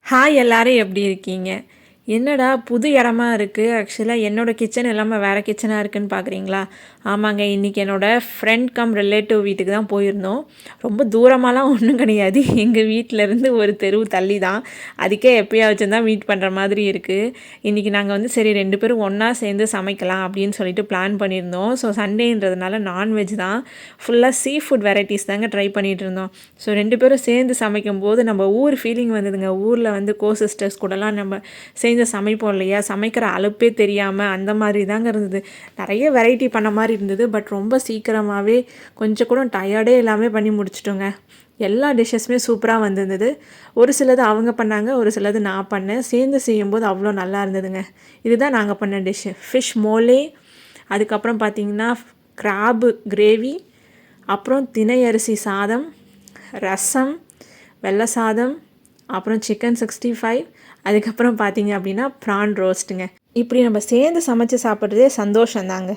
Hi எல்லாரும் எப்படி இருக்கீங்க? என்னடா புது இடமா இருக்குது. ஆக்சுவலாக என்னோடய கிச்சன் இல்லாமல் வேறு கிச்சனாக இருக்குதுன்னு பார்க்குறீங்களா? ஆமாங்க, இன்றைக்கி என்னோடய ஃப்ரெண்ட் கம் ரிலேட்டிவ் வீட்டுக்கு தான் போயிருந்தோம். ரொம்ப தூரமாலாம் ஒன்றும் கிடையாது, எங்கள் வீட்டிலேருந்து ஒரு தெருவு தள்ளி தான். அதுக்கே எப்போயாச்சும் தான் மீட் பண்ணுற மாதிரி இருக்குது. இன்றைக்கி நாங்கள் வந்து சரி 2 பேரும் ஒன்றா சேர்ந்து சமைக்கலாம் அப்படின்னு சொல்லிட்டு பிளான் பண்ணியிருந்தோம். ஸோ சண்டேன்றதுனால நான்வெஜ் தான், ஃபுல்லாக சீ ஃபுட் வெரைட்டிஸ் தாங்க ட்ரை பண்ணிகிட்டு இருந்தோம். ஸோ 2 பேரும் சேர்ந்து சமைக்கும்போது நம்ம ஊர் ஃபீலிங் வந்ததுங்க. ஊரில் வந்து சிஸ்டர்ஸ் கூடலாம் நம்ம சேர்ந்து சமைப்போம் இல்லையா, சமைக்கிற அலுப்பே தெரியாமல் அந்த மாதிரி தாங்க இருந்தது. நிறைய வெரைட்டி பண்ண மாதிரி இருந்தது, பட் ரொம்ப சீக்கிரமாகவே கொஞ்சம் கூட டயர்டே இல்லாமல் பண்ணி முடிச்சிட்டோங்க. எல்லா டிஷ்ஷஸுமே சூப்பராக வந்திருந்தது. ஒரு சிலது அவங்க பண்ணாங்க, ஒரு சிலது நான் பண்ணேன். சேர்ந்து செய்யும்போது அவ்வளோ நல்லா இருந்ததுங்க. இதுதான் நாங்கள் பண்ண டிஷ்ஷு, ஃபிஷ் மோலே. அதுக்கப்புறம் பார்த்திங்கன்னா கிராபு கிரேவி, அப்புறம் தினை அரிசி சாதம், ரசம், வெள்ளை சாதம், அப்புறம் சிக்கன் 65, அதுக்கப்புறம் பார்த்தீங்க அப்படின்னா ப்ரான் ரோஸ்ட்டுங்க. இப்படி நம்ம சேர்ந்து சமைச்சு சாப்பிட்றதே சந்தோஷந்தாங்க.